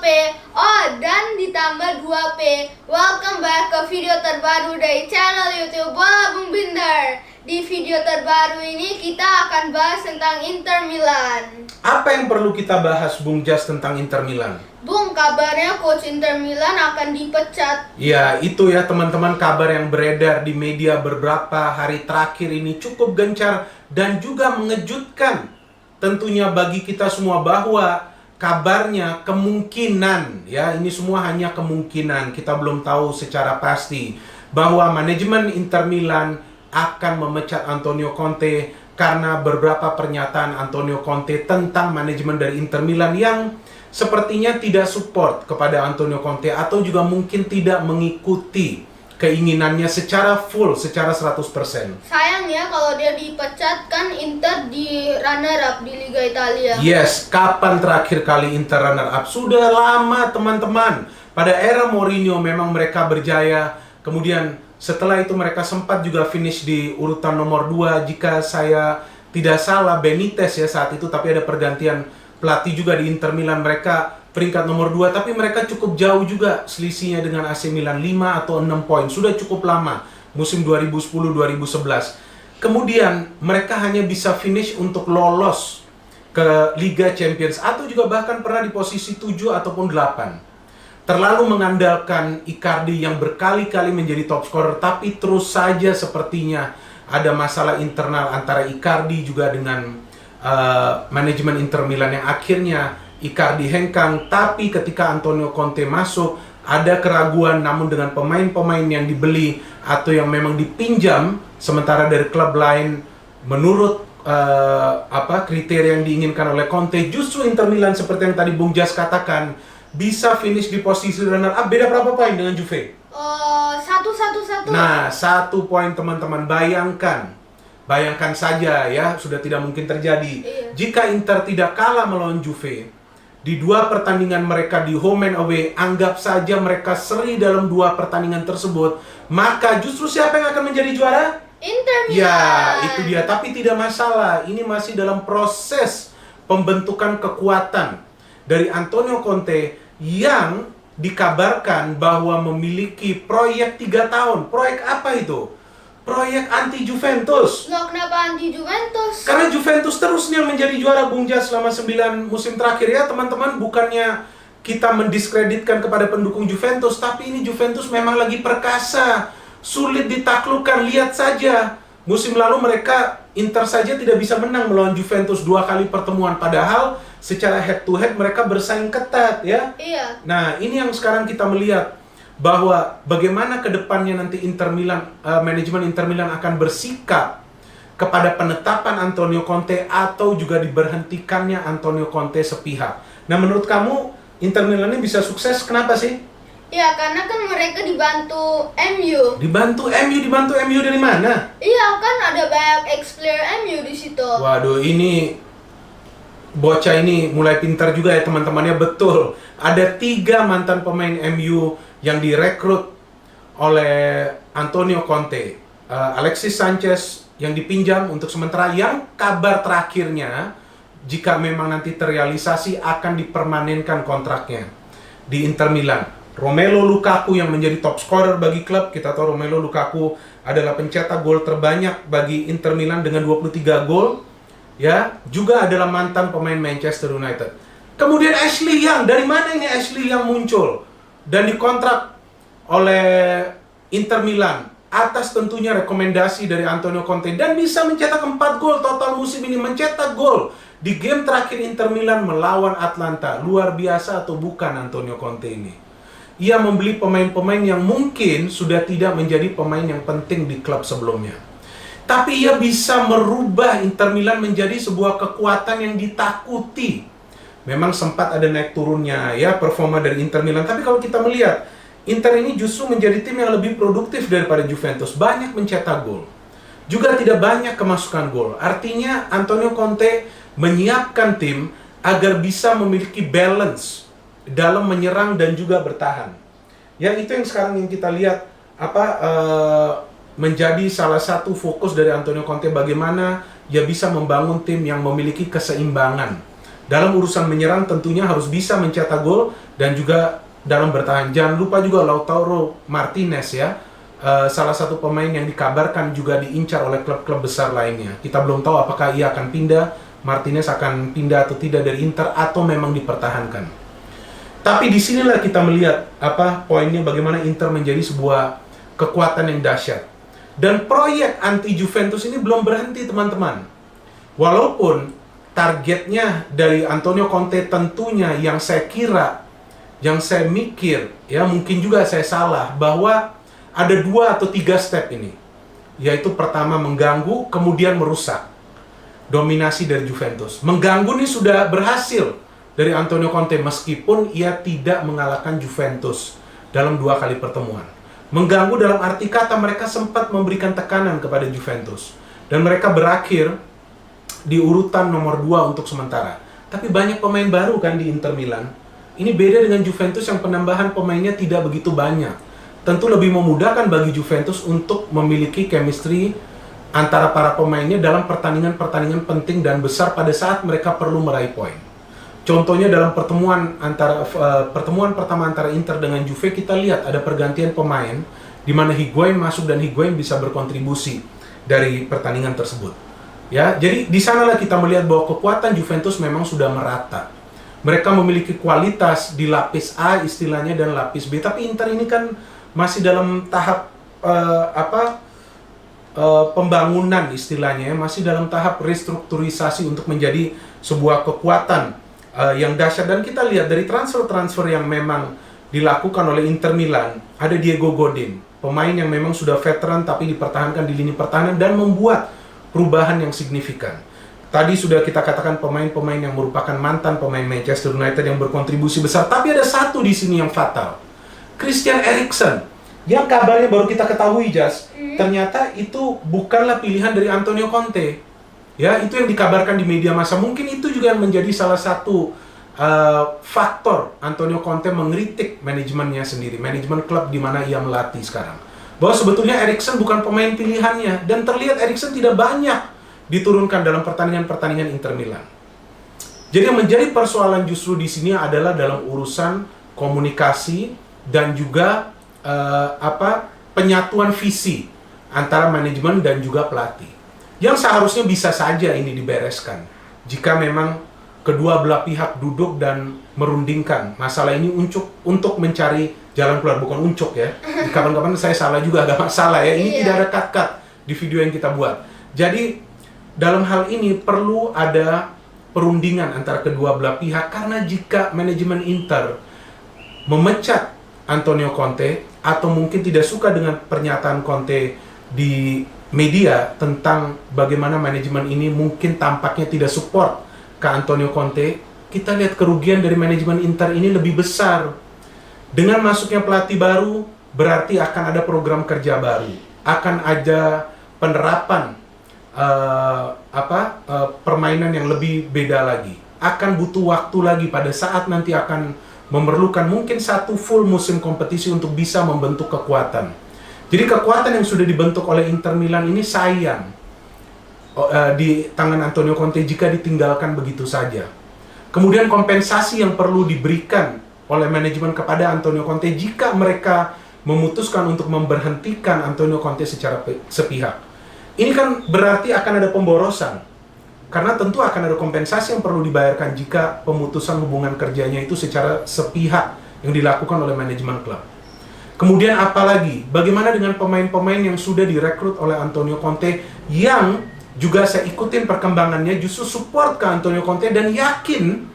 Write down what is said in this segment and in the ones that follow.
P, dan ditambah 2P. Welcome back ke video terbaru dari channel YouTube Bola Bung Binder. Di video terbaru ini kita akan bahas tentang Inter Milan. Apa yang perlu kita bahas, Bung Jas, tentang Inter Milan? Bung, kabarnya coach Inter Milan akan dipecat. Ya, itu ya teman-teman, kabar yang beredar di media beberapa hari terakhir ini cukup gencar dan juga mengejutkan. Tentunya bagi kita semua bahwa kabarnya kemungkinan, ya ini semua hanya kemungkinan, kita belum tahu secara pasti, bahwa manajemen Inter Milan akan memecat Antonio Conte karena beberapa pernyataan Antonio Conte tentang manajemen dari Inter Milan yang sepertinya tidak support kepada Antonio Conte atau juga mungkin tidak mengikuti keinginannya secara full, secara 100%. Sayangnya kalau dia dipecat kan Inter di runner up di Liga Italia. Yes, kapan terakhir kali Inter runner up? Sudah lama teman-teman. Pada era Mourinho memang mereka berjaya. Kemudian setelah itu mereka sempat juga finish di urutan nomor 2. Jika saya tidak salah Benitez ya saat itu, tapi ada pergantian pelatih juga di Inter Milan. Mereka peringkat nomor 2, tapi mereka cukup jauh juga selisihnya dengan AC Milan, 5 atau 6 poin. Sudah cukup lama, musim 2010-2011. Kemudian mereka hanya bisa finish untuk lolos ke Liga Champions atau juga bahkan pernah di posisi 7 ataupun 8. Terlalu mengandalkan Icardi yang berkali-kali menjadi top scorer, tapi terus saja sepertinya ada masalah internal antara Icardi juga dengan manajemen Inter Milan yang akhirnya Icardi hengkang. Tapi ketika Antonio Conte masuk, ada keraguan, namun dengan pemain-pemain yang dibeli atau yang memang dipinjam sementara dari klub lain menurut kriteria yang diinginkan oleh Conte, justru Inter Milan seperti yang tadi Bung Jas katakan bisa finish di posisi runner up. Beda berapa poin dengan Juve? Satu. Nah, 1 poin teman-teman. Bayangkan saja ya, sudah tidak mungkin terjadi. Iya. Jika Inter tidak kalah melawan Juve di 2 pertandingan mereka di home and away, anggap saja mereka seri dalam 2 pertandingan tersebut, maka justru siapa yang akan menjadi juara? Inter Milan. Ya, itu dia. Tapi tidak masalah. Ini masih dalam proses pembentukan kekuatan dari Antonio Conte yang dikabarkan bahwa memiliki proyek 3 tahun. Proyek apa itu? Proyek anti Juventus. Loh, kenapa anti Juventus? Karena Juventus terusnya menjadi juara, Bung Jas, selama 9 musim terakhir ya teman-teman. Bukannya kita mendiskreditkan kepada pendukung Juventus, tapi ini Juventus memang lagi perkasa, sulit ditaklukkan. Lihat saja, musim lalu mereka Inter saja tidak bisa menang melawan Juventus 2 kali pertemuan, padahal secara head to head mereka bersaing ketat ya. Iya. Nah, ini yang sekarang kita melihat bahwa bagaimana ke depannya nanti Inter Milan, manajemen Inter Milan akan bersikap kepada penetapan Antonio Conte atau juga diberhentikannya Antonio Conte sepihak. Nah, menurut kamu Inter Milan ini bisa sukses kenapa sih? Iya, karena kan mereka dibantu MU. Dibantu MU dari mana? Iya, kan ada banyak ex-player MU di situ. Waduh, ini bocah ini mulai pintar juga ya teman-temannya. Betul, ada 3 mantan pemain MU yang direkrut oleh Antonio Conte. Alexis Sanchez yang dipinjam untuk sementara, yang kabar terakhirnya jika memang nanti terrealisasi akan dipermanenkan kontraknya di Inter Milan. Romelu Lukaku yang menjadi top scorer bagi klub. Kita tahu Romelu Lukaku adalah pencetak gol terbanyak bagi Inter Milan dengan 23 gol. Ya, juga adalah mantan pemain Manchester United. Kemudian Ashley Young, dari mana ini Ashley Young muncul dan dikontrak oleh Inter Milan atas tentunya rekomendasi dari Antonio Conte, dan bisa mencetak 4 gol total musim ini, mencetak gol di game terakhir Inter Milan melawan Atlanta. Luar biasa atau bukan Antonio Conte ini? Ia membeli pemain-pemain yang mungkin sudah tidak menjadi pemain yang penting di klub sebelumnya, tapi ia bisa merubah Inter Milan menjadi sebuah kekuatan yang ditakuti. Memang sempat ada naik turunnya ya performa dari Inter Milan, tapi kalau kita melihat Inter ini justru menjadi tim yang lebih produktif daripada Juventus. Banyak mencetak gol, juga tidak banyak kemasukan gol. Artinya Antonio Conte menyiapkan tim agar bisa memiliki balance dalam menyerang dan juga bertahan. Ya, itu yang sekarang yang kita lihat menjadi salah satu fokus dari Antonio Conte, bagaimana ia bisa membangun tim yang memiliki keseimbangan Dalam urusan menyerang tentunya harus bisa mencetak gol dan juga dalam bertahan. Jangan lupa juga Lautaro Martinez ya, salah satu pemain yang dikabarkan juga diincar oleh klub-klub besar lainnya. Kita belum tahu apakah ia akan pindah, Martinez akan pindah atau tidak dari Inter atau memang dipertahankan. Tapi disinilah kita melihat poinnya, bagaimana Inter menjadi sebuah kekuatan yang dahsyat. Dan proyek anti Juventus ini belum berhenti teman-teman. Walaupun targetnya dari Antonio Conte tentunya yang saya kira, yang saya mikir, ya mungkin juga saya salah, bahwa ada 2 atau 3 step ini. Yaitu pertama mengganggu, kemudian merusak dominasi dari Juventus. Mengganggu ini sudah berhasil dari Antonio Conte meskipun ia tidak mengalahkan Juventus dalam 2 kali pertemuan. Mengganggu dalam arti kata mereka sempat memberikan tekanan kepada Juventus. Dan mereka berakhir di urutan nomor 2 untuk sementara. Tapi banyak pemain baru kan di Inter Milan. Ini beda dengan Juventus yang penambahan pemainnya tidak begitu banyak. Tentu lebih memudahkan bagi Juventus untuk memiliki chemistry antara para pemainnya dalam pertandingan-pertandingan penting dan besar pada saat mereka perlu meraih poin. Contohnya dalam pertemuan pertama antara Inter dengan Juve, kita lihat ada pergantian pemain di mana Higuain masuk dan Higuain bisa berkontribusi dari pertandingan tersebut. Ya, jadi di sanalah kita melihat bahwa kekuatan Juventus memang sudah merata. Mereka memiliki kualitas di lapis A istilahnya dan lapis B. Tapi Inter ini kan masih dalam tahap pembangunan istilahnya, masih dalam tahap restrukturisasi untuk menjadi sebuah kekuatan yang dahsyat. Dan kita lihat dari transfer-transfer yang memang dilakukan oleh Inter Milan, ada Diego Godin, pemain yang memang sudah veteran tapi dipertahankan di lini pertahanan dan membuat perubahan yang signifikan. Tadi sudah kita katakan pemain-pemain yang merupakan mantan pemain Manchester United yang berkontribusi besar. Tapi ada satu di sini yang fatal. Christian Eriksen, yang kabarnya baru kita ketahui, Jas, ternyata itu bukanlah pilihan dari Antonio Conte. Ya, itu yang dikabarkan di media massa. Mungkin itu juga yang menjadi salah satu faktor Antonio Conte mengkritik manajemennya sendiri, manajemen klub di mana ia melatih sekarang. Bahwa sebetulnya Eriksen bukan pemain pilihannya, dan terlihat Eriksen tidak banyak diturunkan dalam pertandingan-pertandingan Inter Milan. Jadi yang menjadi persoalan justru di sini adalah dalam urusan komunikasi dan juga penyatuan visi antara manajemen dan juga pelatih. Yang seharusnya bisa saja ini dibereskan jika memang kedua belah pihak duduk dan merundingkan masalah ini untuk mencari jalan keluar, bukan uncuk ya. Kapan-kapan saya salah juga, agak masalah ya. Ini tidak ada cut-cut di video yang kita buat. Jadi dalam hal ini perlu ada perundingan antara kedua belah pihak, karena jika manajemen Inter memecat Antonio Conte atau mungkin tidak suka dengan pernyataan Conte di media tentang bagaimana manajemen ini mungkin tampaknya tidak support ke Antonio Conte, kita lihat kerugian dari manajemen Inter ini lebih besar. Dengan masuknya pelatih baru, berarti akan ada program kerja baru, akan ada penerapan permainan yang lebih beda lagi. Akan butuh waktu lagi pada saat nanti akan memerlukan mungkin 1 full musim kompetisi untuk bisa membentuk kekuatan. Jadi kekuatan yang sudah dibentuk oleh Inter Milan ini sayang di tangan Antonio Conte jika ditinggalkan begitu saja. Kemudian kompensasi yang perlu diberikan oleh manajemen kepada Antonio Conte jika mereka memutuskan untuk memberhentikan Antonio Conte secara sepihak. Ini kan berarti akan ada pemborosan. Karena tentu akan ada kompensasi yang perlu dibayarkan jika pemutusan hubungan kerjanya itu secara sepihak yang dilakukan oleh manajemen klub. Kemudian apalagi, bagaimana dengan pemain-pemain yang sudah direkrut oleh Antonio Conte yang juga saya ikutin perkembangannya, justru support ke Antonio Conte dan yakin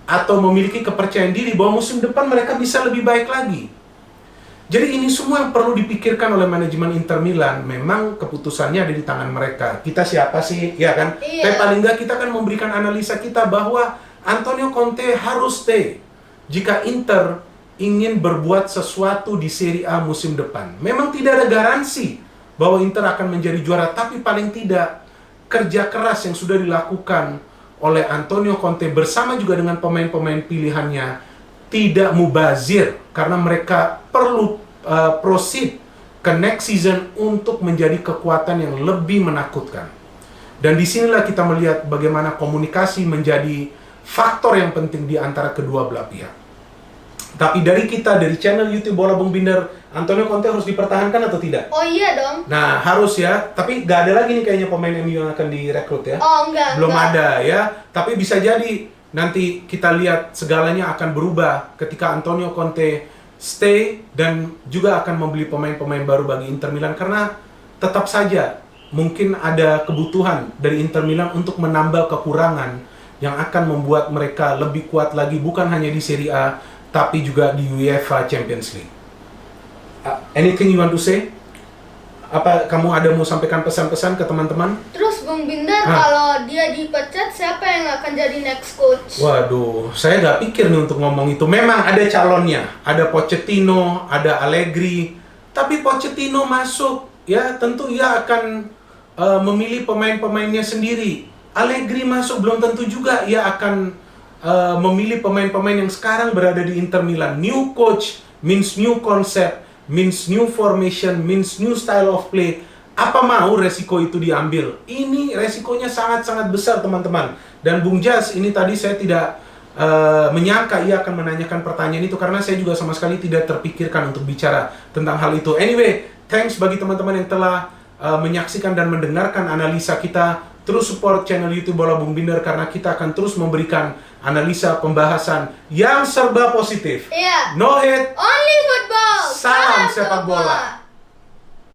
atau memiliki kepercayaan diri bahwa musim depan mereka bisa lebih baik lagi. Jadi ini semua yang perlu dipikirkan oleh manajemen Inter Milan. Memang keputusannya ada di tangan mereka. Kita siapa sih? Ya kan? Iya. Tapi paling nggak kita kan memberikan analisa kita bahwa Antonio Conte harus stay jika Inter ingin berbuat sesuatu di Serie A musim depan. Memang tidak ada garansi bahwa Inter akan menjadi juara, tapi paling tidak kerja keras yang sudah dilakukan oleh Antonio Conte bersama juga dengan pemain-pemain pilihannya tidak mubazir, karena mereka perlu proceed ke next season untuk menjadi kekuatan yang lebih menakutkan. Dan disinilah kita melihat bagaimana komunikasi menjadi faktor yang penting di antara kedua belah pihak. Tapi dari kita, dari channel YouTube Bola Bung Binder, Antonio Conte harus dipertahankan atau tidak? Oh iya dong. Nah, harus ya. Tapi nggak ada lagi nih kayaknya pemain MU yang akan direkrut ya. Oh enggak. Belum enggak. ada ya. Tapi bisa jadi nanti kita lihat segalanya akan berubah ketika Antonio Conte stay dan juga akan membeli pemain-pemain baru bagi Inter Milan, karena tetap saja mungkin ada kebutuhan dari Inter Milan untuk menambal kekurangan yang akan membuat mereka lebih kuat lagi, bukan hanya di Serie A tapi juga di UEFA Champions League. Anything you want to say? Apa kamu ada mau sampaikan pesan-pesan ke teman-teman? Terus Bung Binder, kalau dia dipecat, siapa yang akan jadi next coach? Waduh, saya nggak pikir nih untuk ngomong itu. Memang ada calonnya, ada Pochettino, ada Allegri. Tapi Pochettino masuk, ya tentu ia akan memilih pemain-pemainnya sendiri. Allegri masuk, belum tentu juga ia akan memilih pemain-pemain yang sekarang berada di Inter Milan. New coach means new concept, means new formation, means new style of play. Apa mau resiko itu diambil? Ini resikonya sangat-sangat besar, teman-teman. Dan Bung Jas, ini tadi saya tidak menyangka ia akan menanyakan pertanyaan itu, karena saya juga sama sekali tidak terpikirkan untuk bicara tentang hal itu. Anyway, thanks bagi teman-teman yang telah menyaksikan dan mendengarkan analisa kita. Terus support channel YouTube Bola Bung Binder, karena kita akan terus memberikan analisa pembahasan yang serba positif. Iya. No hate. Only football. Salam sepak bola.